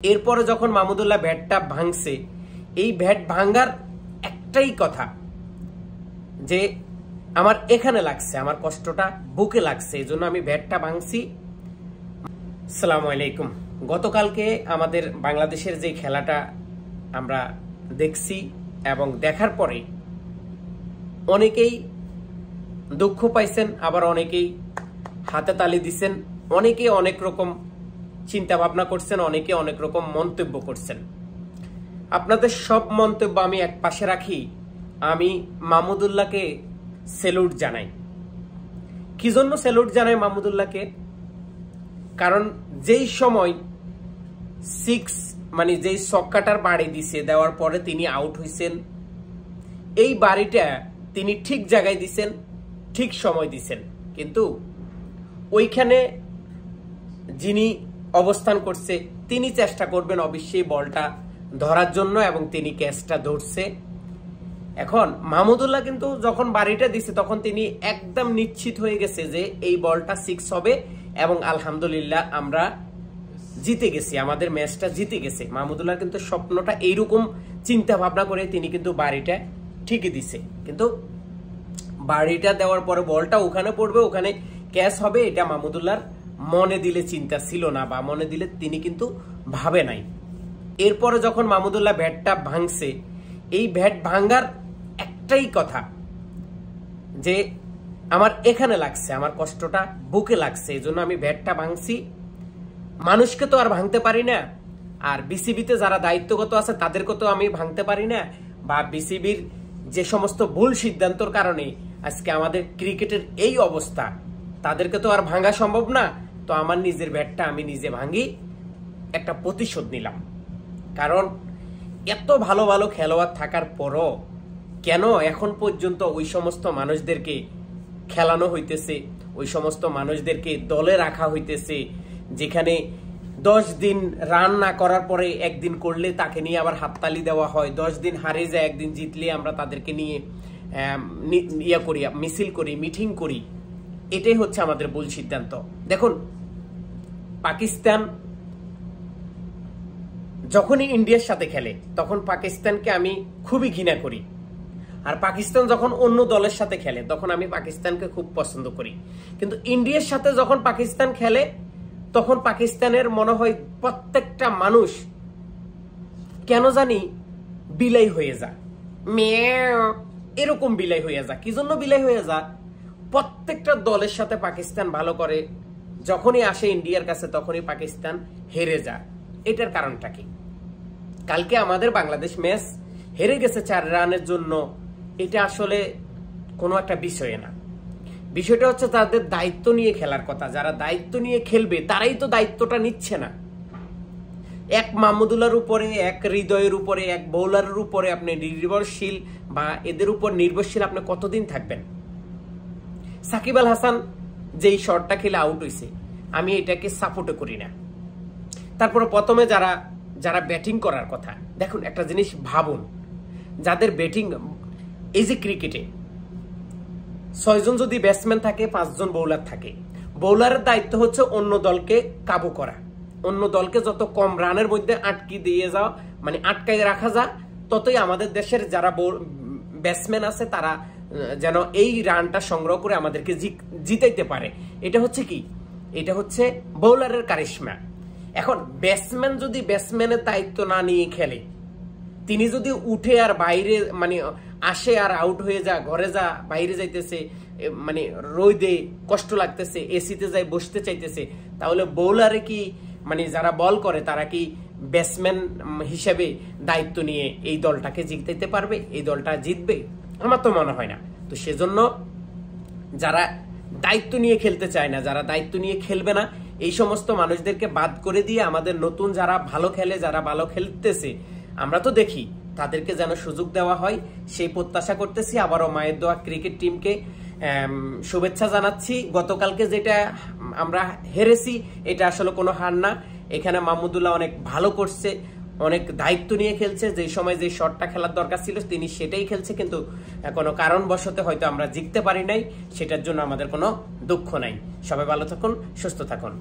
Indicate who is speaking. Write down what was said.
Speaker 1: এরপরে যখন মাহমুদুল্লাহ ব্যাটটা ভাঙছে, এই ব্যাট ভাঙার একটাই কথা যে আমার এখানে লাগছে, আমার কষ্টটা বুকে লাগছে, এই জন্য আমি ব্যাটটা ভাঙছি। আসসালামু আলাইকুম। গতকালকে আমাদের বাংলাদেশের যে খেলাটা আমরা দেখছি এবং দেখার পরে অনেকেই দুঃখ পাইছেন, আবার অনেকেই হাতে তালি দিচ্ছেন, অনেকে অনেক রকম চিন্তা ভাবনা করছেন, অনেকে অনেক রকম মন্তব্য করছেন। আপনাদের সব মন্তব্য আমি এক পাশে রাখি, আমি মাহমুদুল্লাহকে স্যালুট জানাই। কি জন্য স্যালুট জানাই মাহমুদুল্লাহকে? কারণ যেই সময় যেই ছক্কাটার বাড়ি দিছে, দেওয়ার পরে তিনি আউট হয়েছেন, এই বাড়িটা তিনি ঠিক জায়গায় দিছেন, ঠিক সময় দিছেন, কিন্তু ওইখানে যিনি অবস্থান করছে তিনি চেষ্টা করবেন অবশ্যই বলটা ধরার জন্য, এবং তিনি ক্যাচটা ধরছে। এখন মাহমুদুল্লাহ কিন্তু যখন বাড়িটা দিছে তখন তিনি একদম নিশ্চিত হয়ে গেছে যে এই বলটা 6 হবে, এবং আলহামদুলিল্লাহ আমরা জিতে গেছি, আমাদের ম্যাচটা জিতে গেছে। মাহমুদুল্লাহ কিন্তু স্বপ্নটা এইরকম চিন্তা ভাবনা করে তিনি কিন্তু বাড়িটা ঠিকই দিছে, কিন্তু বাড়িটা দেওয়ার পরে বলটা ওখানে পড়বে, ওখানে ক্যাচ হবে, এটা মাহমুদুল্লাহর মনে দিলে চিন্তা ছিল না, বা মনে দিলে তিনি কিন্তু ভাবে নাই। এরপরে যখন মাহমুদুল্লাহ ব্যাটটা ভাঙছে, এই ব্যাট ভাঙার একটাই কথা যে আমার এখানে লাগছে, আমার কষ্টটা বুকে লাগছে, এই জন্য আমি ব্যাটটা ভাঙছি। মানুষকে তো আর ভাঙতে পারি না, আর বিসিবিতে যারা দায়িত্বগত আছে তাদেরকে তো আমি ভাঙতে পারি না, বা বিসিবির যে সমস্ত ভুল সিদ্ধান্তর কারণে আজকে আমাদের ক্রিকেটের এই অবস্থা, তাদেরকে তো আর ভাঙা সম্ভব না। তো আমার নিজের ব্যাটটা আমি নিজে ভাঙি, একটা প্রতিশোধ নিলাম। কারণ এত ভালো ভালো খেলোয়াড় থাকার পরও কেন এখন পর্যন্ত ওই সমস্ত মানুষদেরকে খেলানো হইতেছে, ওই সমস্ত মানুষদেরকে দলে রাখা হইতেছে, যেখানে 10 দিন রান না করার পরে একদিন করলে তাকে নিয়ে আবার হাততালি দেওয়া হয়, 10 দিন হারে যায়, একদিন জিতলে আমরা তাদেরকে নিয়ে মিছিল করি, মিটিং করি। এটাই হচ্ছে আমাদের ভুল সিদ্ধান্ত। দেখুন, পাকিস্তান যখনই ইন্ডিয়ার সাথে খেলে তখন পাকিস্তানকে আমি খুবই ঘৃণা করি, আর পাকিস্তান যখন অন্য দলের সাথে খেলে তখন আমি পাকিস্তানকে খুব পছন্দ করি। কিন্তু ইন্ডিয়ার সাথে যখন পাকিস্তান খেলে তখন পাকিস্তানের মনে হয় প্রত্যেকটা মানুষ কেন জানি বিলাই হয়ে যায়, এরকম বিলাই হয়ে যায়। কি জন্য বিলাই হয়ে যায়? প্রত্যেকটা দলের সাথে পাকিস্তান ভালো করে, যখনই আসে ইন্ডিয়ার কাছে তখনই পাকিস্তান হেরে যায়। এটার কারণটা কি? কালকে আমাদের বাংলাদেশ ম্যাচ হেরে গেছে 4 রানের জন্য, এটা আসলে কোনো একটা বিষয় না। বিষয়টা হচ্ছে তাদের দায়িত্ব নিয়ে খেলার কথা। যারা দায়িত্ব নিয়ে খেলবে তারাই তো দায়িত্বটা নিচ্ছে না। এক মাহমুদুল্লাহর উপরে, এক হৃদয়ের উপরে, এক বোলারের উপরে আপনি নির্ভরশীল, বা এদের উপর নির্ভরশীল আপনি কতদিন থাকবেন? সাকিব আল হাসান যেই শটটা খেলে আউট হয়েছে, আমি এটাকে সাপোর্ট করি না। তারপরে প্রথমে যারা ব্যাটিং করার কথা, দেখুন একটা জিনিস ভাবুন, যাদের ব্যাটিং, এই যে ক্রিকেটে 6 জন যদি ব্যাটসম্যান থাকে, 5 জন বোলার থাকে, বোলারের দায়িত্ব হচ্ছে অন্য দলকে কাবু করা, অন্য দলকে যত কম রানের মধ্যে আটকায় রাখা যায়, ততই আমাদের দেশের যারা ব্যাটসম্যান আছে তারা যেন এই রানটা সংগ্রহ করে আমাদেরকে জিতাইতে পারে। এটা হচ্ছে কি? এটা হচ্ছে বোলারের কারিশমা। এখন ব্যাটসম্যান যদি ব্যাটসম্যানের দায়িত্ব না নিয়ে খেলে, তিনি যদি উঠে আর বাইরে আসে আর আউট হয়ে যা, ঘরে যা, বাইরে যাইতেছে, রোদে কষ্ট লাগতেছে, এসিতে যাই বসতে চাইতেছে, তাহলে বোলারে কি যারা বল করে তারা কি ব্যাটসম্যান হিসেবে দায়িত্ব নিয়ে এই দলটাকে জিতাইতে পারবে? এই দলটা জিতবে? আমার তো মনে হয় না। তো সেজন্য যারা দায়িত্ব নিয়ে খেলতে চায় না, যারা দায়িত্ব নিয়ে খেলবে না, এই সমস্ত মানুষদেরকে বাদ করে দিয়ে আমাদের নতুন যারা ভালো খেলে, যারা ভালো খেলতেছে, আমরা তো দেখি, তাদেরকে যেন সুযোগ দেওয়া হয়, সেই প্রত্যাশা করতেছি। আবারও মায়ের দোয়া ক্রিকেট টিমকে শুভেচ্ছা জানাচ্ছি। গতকালকে যেটা আমরা হেরেছি, এটা আসলে কোনো হার না। এখানে মাহমুদুল্লাহ অনেক ভালো করছে, অনেক দায়িত্ব নিয়ে খেলছে, যে সময় যে শটটা খেলার দরকার ছিল তিনি সেটাই খেলছে, কিন্তু কোনো কারণবশত হয়তো আমরা জিততে পারি নাই, সেটার জন্য আমাদের কোনো দুঃখ নাই। সবাই ভালো থাকুন, সুস্থ থাকুন।